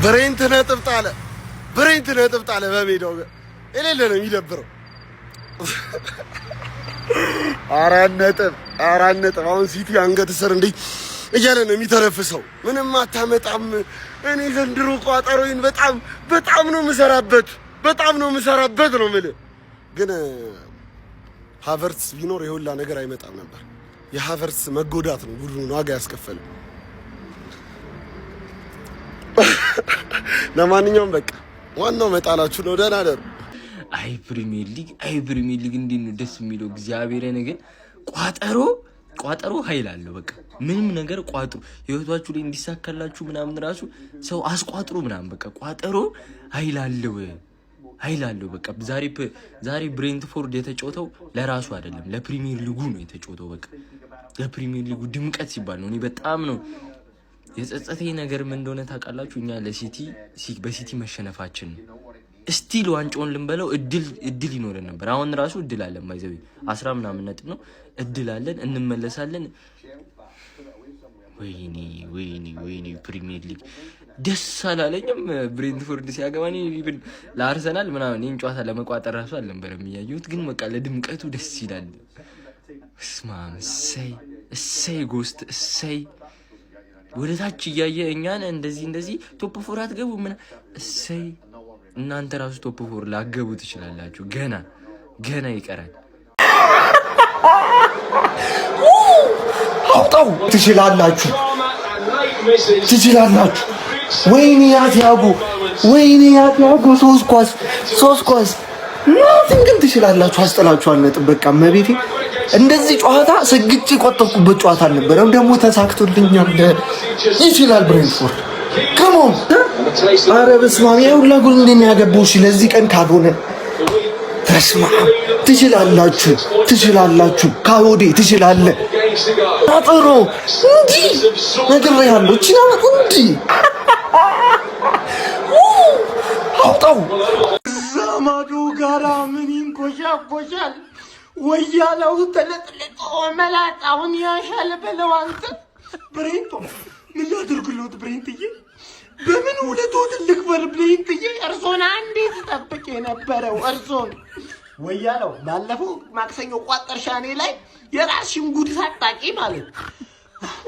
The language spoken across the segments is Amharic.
ብሬንት ነጥብ ጣለ በሜዳው የሌለ ነው የሚደብረው። አራት ነጥብ አሁን ሲቲ አንገት ስር እንዴ እያለ ነው የሚተረፍሰው። ምንም አታመጣም። እኔ ዘንድሮ ቋጠሮዬን በጣም ነው የምሰራበት ነው የምልህ። ግን ሃቨርትስ ቢኖር የሁላ ነገር አይመጣም ነበር። የሃቨርትስ መጎዳት ነው ቡድኑን ዋጋ ያስከፈለው። ለማንኛውም በቃ ዋናው መጣላችሁ ነው። ደህና ደሩ። አይ ፕሪሚየር ሊግ እንዴት ነው ደስ የሚለው! እግዚአብሔር ነገር ቋጠሮ ኃይል አለው። በቃ ምንም ነገር ቋጥሩ ህይወታችሁ ላይ እንዲሳካላችሁ ምናምን ራሱ ሰው አስቋጥሩ ምናምን በቃ ቋጠሮ ኃይል አለው። በቃ ዛሬ ብሬንትፎርድ የተጫወተው ለራሱ አይደለም ለፕሪሚየር ሊጉ ነው የተጫወተው። በቃ ለፕሪሚየር ሊጉ ድምቀት ሲባል ነው። እኔ በጣም ነው የጸጸተኝ ነገር ምን እንደሆነ ታውቃላችሁ? እኛ በሲቲ መሸነፋችን ነው። ስቲል ዋንጫውን ልንበለው እድል ይኖረን ነበር። አሁን ራሱ እድል አለን። ማይዘው 10 ምናምን ነጥብ ነው እድል አለን፣ እንመለሳለን። ወይኔ ፕሪሚየር ሊግ ደስ አላለኝም። ብሬንትፎርድ ሲያገባኝ ኢቭን ለአርሰናል ምናምን ይሄን ጨዋታ ለመቋጠር ራሱ አልነበረም ያየሁት፣ ግን በቃ ለድምቀቱ ደስ ይላል። ስማም እሰይ ጎስት እሰይ ወደ ታች እያየ እኛን እንደዚህ ቶፕ 4 አትገቡ ምን እሰይ። እናንተ ራሱ ቶፕ 4 ላገቡ ትችላላችሁ። ገና ይቀራል። አውጣው ትችላላችሁ። ወይኔ ያቲያጎ ሶስት ኳስ ናትን ግን ትችላላችሁ። አስጠላችኋል ነጥብ በቃ መቤቴ። እንደዚህ ጨዋታ ስግጭ ቆጠቁበት ጨዋታ አልነበረም። ደግሞ ተሳክቶልኛል። ይችላል ብሬንትፎርድ ከሞን አረ በስመ አብ ያውላ ጎል እንደሚያገባው ለዚህ ቀን ካልሆነ በስመ አብ ትችላላችሁ። ካውዲ ትችላለህ። አጥሮ እንዲ ነገር ያለው ቺናው እንዲ አውጣው ዘመዱ ጋራ ምን ይንቆሻቆሻል? ወያለው ተለጥልጦ መላጣውን ያሻለ በለው። አንተ ብሬንቶ ምን ላድርግሎት? ብሬንትዬ በምን ውለቶ ትልቅ በር ብሬንትዬ እርሶን አንዴ ተጠብቄ የነበረው እርሶን ወያለው ባለፈው ማክሰኞ ቋጠርሻኔ ላይ የራስሽን ጉድ ሳጣቂ ማለት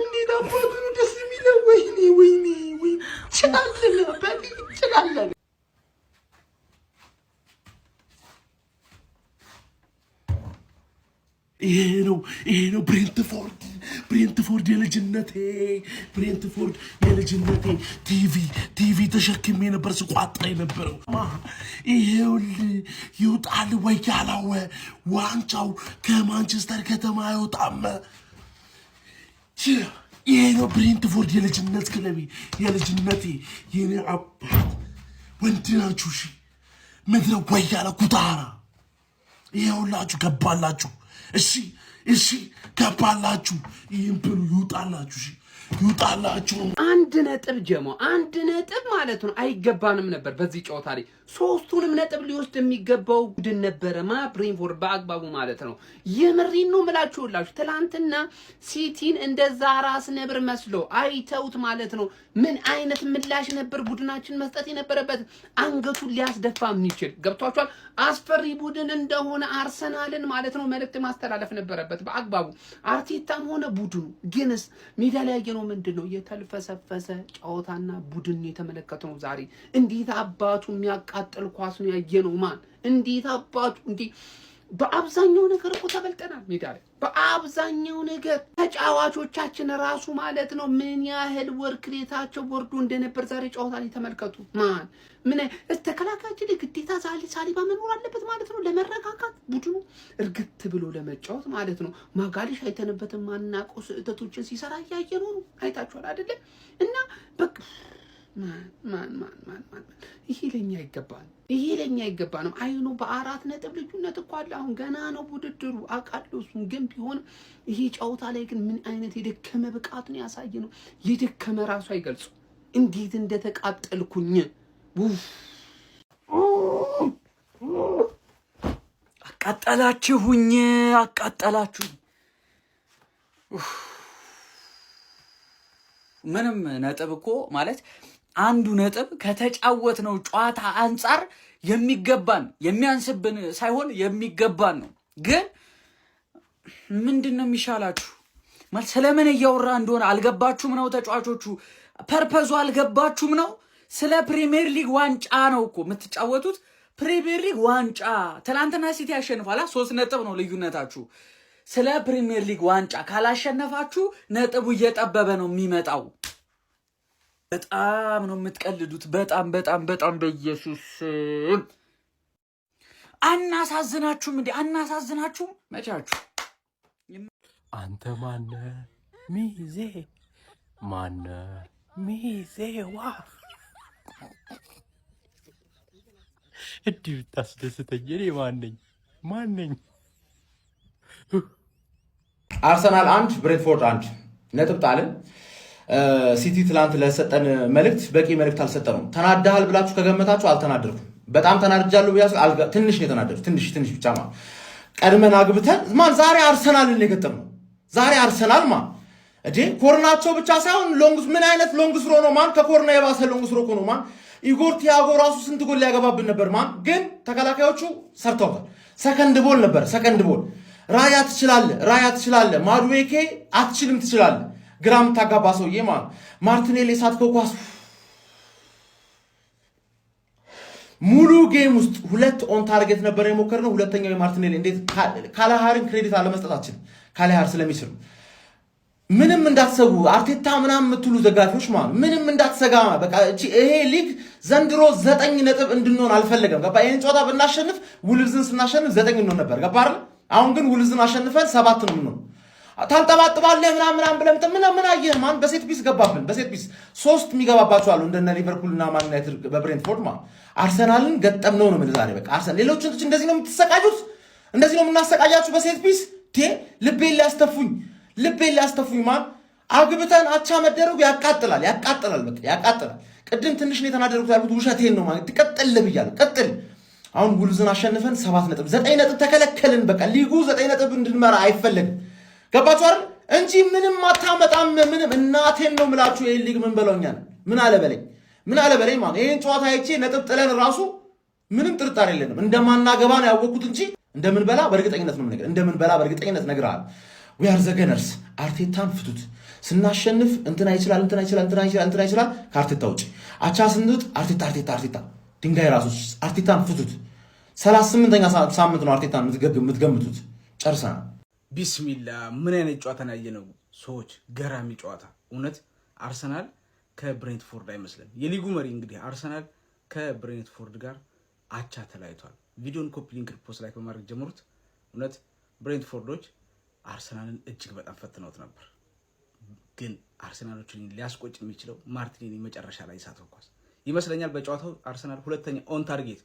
እንዴት አባቱ ደስ የሚለው! ወይኔ ችላለን። ይሄ ነው ብሬንትፎርድ የልጅነቴ ቲቪ ተሸክሜ ነበር ስቋጥር የነበረው። ይሄውልህ ይውጣል ወይ ያላወ ዋንጫው ከማንቸስተር ከተማ አይወጣም። ይሄ ነው ብሬንትፎርድ የልጅነት ክለቤ፣ የልጅነቴ የኔ አባት ወንድ ናችሁ። እሺ ምድረ ወያለ ኩታራ ይሄውላችሁ ገባላችሁ። እሺ ገባላችሁ። ይህን ብሉ ይውጣላችሁ። አንድ ነጥብ ጀሞ አንድ ነጥብ ማለት ነው። አይገባንም ነበር በዚህ ጨዋታ ላይ 3ቱንም ነጥብ ሊወስድ የሚገባው ቡድን ነበረማ ብሬንትፎርድ በአግባቡ ማለት ነው። የምሪን ነው ምላችሁላችሁ። ትላንትና ሲቲን እንደዛ ራስ ነብር መስሎ አይተውት ማለት ነው። ምን አይነት ምላሽ ነበር ቡድናችን መስጠት የነበረበት? አንገቱን ሊያስደፋ የሚችል ገብቷችኋል። አስፈሪ ቡድን እንደሆነ አርሰናልን ማለት ነው መልእክት ማስተላለፍ ነበረበት በአግባቡ። አርቴታም ሆነ ቡድኑ ግንስ ሜዳ ላይ ያየነው ምንድነው? የተልፈሰፈሰ ጨዋታና ቡድን የተመለከተው ዛሬ። እንዴት አባቱ የሚያቃጥል ኳስ ነው ያየነው። ማን እንዴት አባቱ እንዴ! በአብዛኛው ነገር እኮ ተበልጠናል ሜዳ ላይ በአብዛኛው ነገር። ተጫዋቾቻችን ራሱ ማለት ነው ምን ያህል ወርክሬታቸው ወርዶ እንደነበር ዛሬ ጨዋታ ላይ ተመልከቱ። ማን ምን ተከላካያችን ግዴታ ሳሊባ መኖር አለበት ማለት ነው ለመረጋጋት ቡድኑ እርግጥ ብሎ ለመጫወት ማለት ነው። ማጋሊሽ አይተንበትም ማናቆ ስህተቶችን ሲሰራ ያየነው ነው። አይታችኋል አይደለ? እና በቃ ማን ይሄ ለኛ ይገባል። አይኑ በ4 ነጥብ ልዩነት እኮ አለ። አሁን ገና ነው ውድድሩ አውቃለሁ። እሱን ግን ቢሆን ይሄ ጨዋታ ላይ ግን ምን አይነት የደከመ ብቃት ነው ያሳየ ነው። የደከመ ራሱ አይገልጹ እንዴት እንደተቃጠልኩኝ አቃጠላችሁኝ። ምንም ነጥብ እኮ ማለት አንዱ ነጥብ ከተጫወትነው ጨዋታ አንጻር የሚገባን የሚያንስብን ሳይሆን የሚገባን ነው። ግን ምንድነው የሚሻላችሁ? ማለት ስለምን እያወራ እንደሆነ አልገባችሁም ነው? ተጫዋቾቹ ፐርፐዙ አልገባችሁም ነው? ስለ ፕሪሚየር ሊግ ዋንጫ ነው እኮ የምትጫወቱት። ፕሪሚየር ሊግ ዋንጫ ትናንትና ሲቲ ያሸንፋላ፣ 3 ነጥብ ነው ልዩነታችሁ። ስለ ፕሪሚየር ሊግ ዋንጫ ካላሸነፋችሁ ነጥቡ እየጠበበ ነው የሚመጣው። በጣም ነው የምትቀልዱት። በጣም በጣም በጣም በኢየሱስ አናሳዝናችሁም እንዴ? አናሳዝናችሁም? መቻችሁ አንተ ማነ ሚዜ ማነ ሚዜዋ እንዲህ ብታስደስተኝ እኔ ማነኝ? አርሰናል 1 ብሬንትፎርድ 1 ነጥብ ጣልን። ሲቲ ትላንት ለሰጠን መልእክት በቂ መልእክት አልሰጠነውም። ተናዳሃል ብላችሁ ከገመታችሁ አልተናደርኩም። በጣም ተናድጃለሁ ብያስ ትንሽ ነው የተናደድኩት። ትንሽ ብቻ ማለት ቀድመን አግብተን ማን ዛሬ አርሰናልን ነው የገጠምነው። ዛሬ አርሰናል ማን እዴ ኮርናቸው ብቻ ሳይሆን ሎንግስ ምን አይነት ሎንግስ ሮ ነው ማን ከኮርና የባሰ ሎንግስ ሮ ነው ማን ኢጎር ቲያጎ ራሱ ስንት ጎል ሊያገባብን ነበር ማን ግን ተከላካዮቹ ሰርተውታል። ሰከንድ ቦል ነበር ሰከንድ ቦል ራያ ትችላለህ ማዱዌኬ አትችልም ትችላለህ ግራም ታጋባ ሰውዬ ማለት ማርቲኔሊ ሳትከው ኳስ ሙሉ ጌም ውስጥ 2 ኦን ታርጌት ነበር የሞከርነው። ሁለተኛው የማርቲኔሊ እንዴት ካላሃርን ክሬዲት አለመስጠታችን ካላሃር ስለሚስሩ ምንም እንዳትሰጉ አርቴታ ምናምን የምትሉ ዘጋፊዎች ማለት ምንም እንዳትሰጋ በቃ ይሄ ሊግ ዘንድሮ 9 ነጥብ እንድንሆን አልፈለገም። ገባ? ይሄን ጨዋታ ብናሸንፍ ውልዝን ስናሸንፍ 9 እንሆን ነበር። ገባ አይደል? አሁን ግን ውልዝን አሸንፈን 7 ነው የምንሆነው። ታንጠባጥባለህ ምናምን ብለህ ምን አየህ ማን በሴት ፒስ ገባብን። በሴት ፒስ 3 የሚገባባቸው አሉ እንደነ ሊቨርፑል እና ማን ዩናይትድ በብሬንትፎርድ ማለት አርሰናልን ገጠምነው ነው ዛሬ በቃ አርሰናል ሌሎች እንደዚህ ነው የምትሰቃዩት፣ እንደዚህ ነው የምናሰቃያችሁ በሴት ፒስ ልቤን ሊያስተፉኝ ማን አግብተን አቻ መደረጉ ያቃጥላል በቃ ያቃጥላል። ቅድም ትንሽ ነው የተናደርኩት ያልኩት ውሸቴን ነው ማለት ትቀጥል ብያለሁ። ቀጥል አሁን ውልዝን አሸንፈን 7 ነጥብ 9 ነጥብ ተከለከልን። በቃ ሊጉ 9 ነጥብ እንድንመራ አይፈለግም። ገባችሁ አይደል? እንጂ ምንም አታመጣም። ምንም እናቴን ነው የምላችሁ። ይሄን ሊግ ምን በለውኛል ምን አለ በለኝ ማለት ይሄን ጨዋታ አይቼ ነጥብ ጥለን ራሱ ምንም ጥርጣሬ የለንም እንደማናገባ ነው ያወቅኩት እንጂ እንደምንበላ በእርግጠኝነት ነው ነገር እንደምንበላ በእርግጠኝነት ነግራለሁ። we are the gunners አርቴታን ፍቱት። ስናሸንፍ እንትና ይችላል ከአርቴታ ውጪ አቻ ስንት አርቴታ ድንጋይ ራሱ አርቴታን ፍቱት። 38ኛ ሳምንት ነው አርቴታን የምትገምቱት። ጨርሰናል። ቢስሚላ ምን አይነት ጨዋታ ነው ያየነው ሰዎች? ገራሚ ጨዋታ እውነት። አርሰናል ከብሬንትፎርድ አይመስልም። የሊጉ መሪ እንግዲህ አርሰናል ከብሬንትፎርድ ጋር አቻ ተለያይቷል። ቪዲዮን ኮፒ ሊንክ ፖስት ላይ በማድረግ ጀምሩት። እውነት ብሬንትፎርዶች አርሰናልን እጅግ በጣም ፈትነውት ነበር። ግን አርሰናሎችን ሊያስቆጭ የሚችለው ማርቲኔሊ መጨረሻ ላይ ሳተው ኳስ ይመስለኛል። በጨዋታው አርሰናል ሁለተኛ ኦን ታርጌት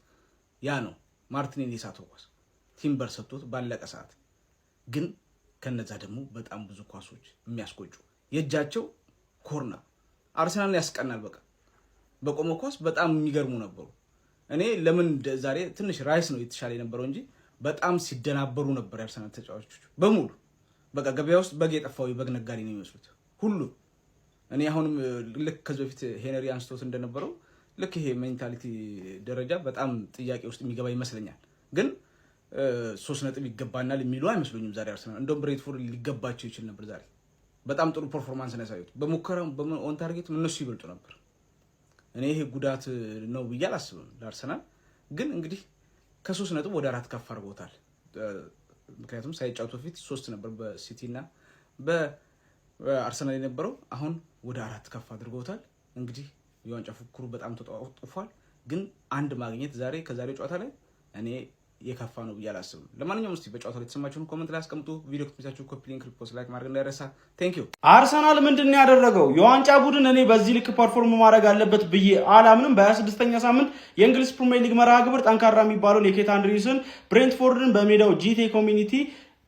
ያ ነው ማርቲኔሊ ሳተው ኳስ ቲምበር ሰጥቶት ባለቀ ሰዓት። ግን ከነዛ ደግሞ በጣም ብዙ ኳሶች የሚያስቆጩ የእጃቸው ኮርና አርሰናልን ያስቀናል። በቃ በቆመ ኳስ በጣም የሚገርሙ ነበሩ። እኔ ለምን ዛሬ ትንሽ ራይስ ነው የተሻለ የነበረው እንጂ በጣም ሲደናበሩ ነበር የአርሰናል ተጫዋቾች በሙሉ። በቃ ገበያ ውስጥ በግ የጠፋው በግ ነጋዴ ነው የሚመስሉት ሁሉ። እኔ አሁንም ልክ ከዚህ በፊት ሄነሪ አንስቶት እንደነበረው ልክ ይሄ ሜንታሊቲ ደረጃ በጣም ጥያቄ ውስጥ የሚገባ ይመስለኛል። ግን 3 ነጥብ ይገባናል የሚሉ አይመስሉኝም ዛሬ አርሰናል። እንደውም ብሬንትፎርድ ሊገባቸው ይችል ነበር ዛሬ። በጣም ጥሩ ፐርፎርማንስ ነው ያሳዩት። በሙከራው ኦን ታርጌት እነሱ ይበልጡ ነበር። እኔ ይሄ ጉዳት ነው ብዬ አላስብም ለአርሰናል። ግን እንግዲህ ከ3 ነጥብ ወደ 4 ከፍ አድርገውታል። ምክንያቱም ሳይጫወቱ በፊት 3 ነበር በሲቲ እና በአርሰናል የነበረው፣ አሁን ወደ 4 ከፍ አድርገውታል። እንግዲህ የዋንጫ ፉክክሩ በጣም ተጧጡፏል። ግን አንድ ማግኘት ዛሬ ከዛሬው ጨዋታ ላይ እኔ የከፋ ነው ብዬ አላስብም። ለማንኛውም እስቲ በጨዋታው ላይ የተሰማችሁን ኮሜንት ላይ አስቀምጡ። ቪዲዮ ከተመቻችሁ ኮፒ ሊንክ ሪፖስት ላይክ ማድረግ እንዳይረሳ። ቴንክ ዩ። አርሰናል ምንድን ነው ያደረገው? የዋንጫ ቡድን እኔ በዚህ ልክ ፐርፎርም ማድረግ አለበት ብዬ አላምንም። በ26ኛ ሳምንት የእንግሊዝ ፕሪሚየር ሊግ መርሃ ግብር ጠንካራ የሚባለውን የኬት አንድሪስን ብሬንትፎርድን በሜዳው ጂቴ ኮሚኒቲ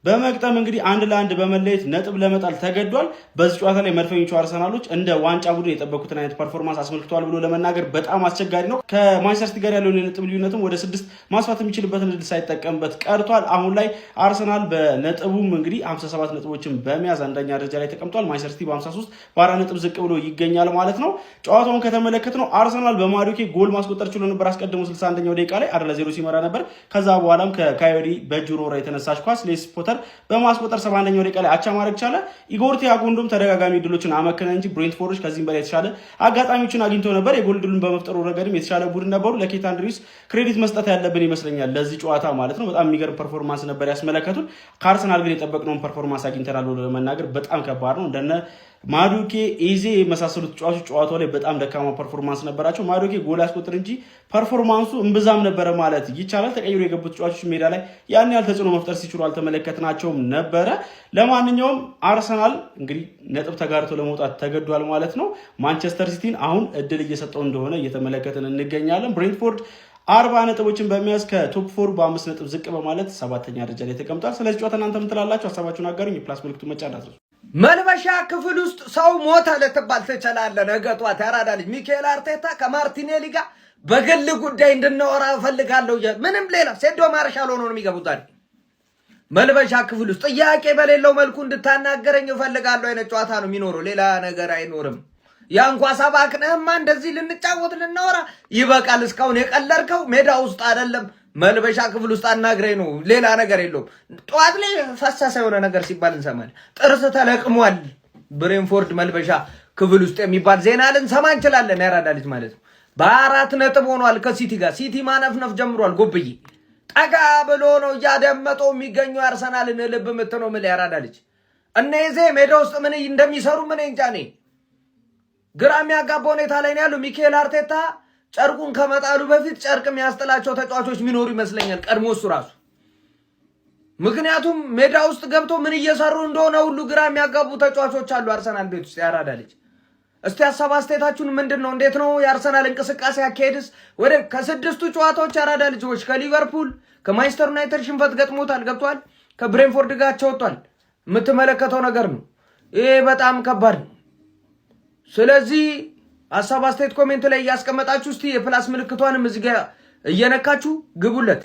በመቅጠም እንግዲህ 1-1 በመለየት ነጥብ ለመጣል ተገዷል። በዚህ ጨዋታ ላይ መድፈኞቹ አርሰናሎች እንደ ዋንጫ ቡድን የጠበቁትን አይነት ፐርፎርማንስ አስመልክተዋል ብሎ ለመናገር በጣም አስቸጋሪ ነው። ከማንቸስተር ሲቲ ጋር ያለውን የነጥብ ልዩነትም ወደ 6 ማስፋት የሚችልበትን እድል ሳይጠቀምበት ቀርቷል። አሁን ላይ አርሰናል በነጥቡም እንግዲህ 57 ነጥቦችን በመያዝ አንደኛ ደረጃ ላይ ተቀምጧል። ማንቸስተር ሲቲ በ53 በ4 ነጥብ ዝቅ ብሎ ይገኛል ማለት ነው። ጨዋታውን ከተመለከትነው አርሰናል በማዱኬ ጎል ማስቆጠር ችሎ ነበር። አስቀድሞ 61ኛው ደቂቃ ላይ 4-0 ሲመራ ነበር። ከዛ በኋላም ከካዮዲ በጁሮራ የተነሳች ኳስ ሌስ ፖተር በማስቆጠር 71ኛው ደቂቃ ላይ አቻ ማድረግ ቻለ። ኢጎር ቲያጎንዶም ተደጋጋሚ ድሎችን አመከነ እንጂ ብሬንትፎርዶች ከዚህም በላይ የተሻለ አጋጣሚዎችን አግኝተው ነበር። የጎል ድሉን በመፍጠሩ ረገድም የተሻለ ቡድን ነበሩ። ለኬት አንድሪውስ ክሬዲት መስጠት ያለብን ይመስለኛል ለዚህ ጨዋታ ማለት ነው። በጣም የሚገርም ፐርፎርማንስ ነበር ያስመለከቱን። ከአርሰናል ግን የጠበቅነውን ፐርፎርማንስ አግኝተናል ብሎ ለመናገር በጣም ከባድ ነው። እንደነ ማዱኬ ኢዜ የመሳሰሉት ተጫዋቾች ጨዋታው ላይ በጣም ደካማ ፐርፎርማንስ ነበራቸው። ማዱኬ ጎል ያስቆጥር እንጂ ፐርፎርማንሱ እምብዛም ነበረ ማለት ይቻላል። ተቀይሮ የገቡት ተጫዋቾች ሜዳ ላይ ያን ያህል ተጽዕኖ መፍጠር ሲችሉ አልተመለከትናቸውም ነበረ። ለማንኛውም አርሰናል እንግዲህ ነጥብ ተጋርቶ ለመውጣት ተገዷል ማለት ነው። ማንቸስተር ሲቲን አሁን እድል እየሰጠው እንደሆነ እየተመለከትን እንገኛለን። ብሬንትፎርድ 40 ነጥቦችን በመያዝ ከቶፕ 4 በ5 ነጥብ ዝቅ በማለት 7ኛ ደረጃ ላይ ተቀምጧል። ስለዚህ ጨዋታ እናንተ ምን ትላላችሁ? ሀሳባችሁን አጋሩኝ። የፕላስ ምልክቱን መጫን አትርሱ። መልበሻ ክፍል ውስጥ ሰው ሞተ ልትባል ትችላለህ። ነገ ጧት ያራዳ ልጅ ሚካኤል አርቴታ ከማርቲኔሊ ጋር በግል ጉዳይ እንድናወራ እፈልጋለሁ። ምንም ሌላ ሴዶ ማርሻል ሆኖ ነው የሚገቡት። መልበሻ ክፍል ውስጥ ጥያቄ በሌለው መልኩ እንድታናገረኝ እፈልጋለሁ አይነት ጨዋታ ነው የሚኖረው። ሌላ ነገር አይኖርም። ያንኳ ሰባክነህማ እንደዚህ ልንጫወት ልናወራ ይበቃል። እስካሁን የቀለርከው ሜዳ ውስጥ አይደለም መልበሻ ክፍል ውስጥ አናግረኝ ነው። ሌላ ነገር የለውም። ጠዋት ላይ ፈሳሳ የሆነ ነገር ሲባል እንሰማለን። ጥርስ ተለቅሟል ብሬንፎርድ መልበሻ ክፍል ውስጥ የሚባል ዜና ልንሰማ እንችላለን። ያራዳ ልጅ ማለት ነው። በ4 ነጥብ ሆኗል ከሲቲ ጋር። ሲቲ ማነፍነፍ ጀምሯል። ጎብዬ ጠጋ ብሎ ነው እያደመጠው የሚገኘው አርሰናልን ልብ ምት ነው ምል ያራዳ ልጅ እነዚህ ሜዳ ውስጥ ምን እንደሚሰሩ ምን እንጃ። እኔ ግራ የሚያጋባ ሁኔታ ላይ ነው ያለው። ሚካኤል አርቴታ ጨርቁን ከመጣሉ በፊት ጨርቅ የሚያስጥላቸው ተጫዋቾች የሚኖሩ ይመስለኛል ቀድሞ እሱ ራሱ። ምክንያቱም ሜዳ ውስጥ ገብቶ ምን እየሰሩ እንደሆነ ሁሉ ግራ የሚያጋቡ ተጫዋቾች አሉ አርሰናል ቤት ውስጥ። ያራዳ ልጅ እስቲ ሀሳብ አስተያየታችሁን ምንድን ነው? እንዴት ነው የአርሰናል እንቅስቃሴ አካሄድስ? ወደ ከ6ቱ ጨዋታዎች ያራዳ ልጆች ከሊቨርፑል ከማንቸስተር ዩናይትድ ሽንፈት ገጥሞታል፣ ገብቷል። ከብሬንፎርድ ጋር ተወጥቷል። የምትመለከተው ነገር ነው። ይሄ በጣም ከባድ ነው። ስለዚህ ሀሳብ አስተያየት ኮሜንት ላይ እያስቀመጣችሁ እስቲ የፕላስ ምልክቷንም እዚህ ጋር እየነካችሁ ግቡለት።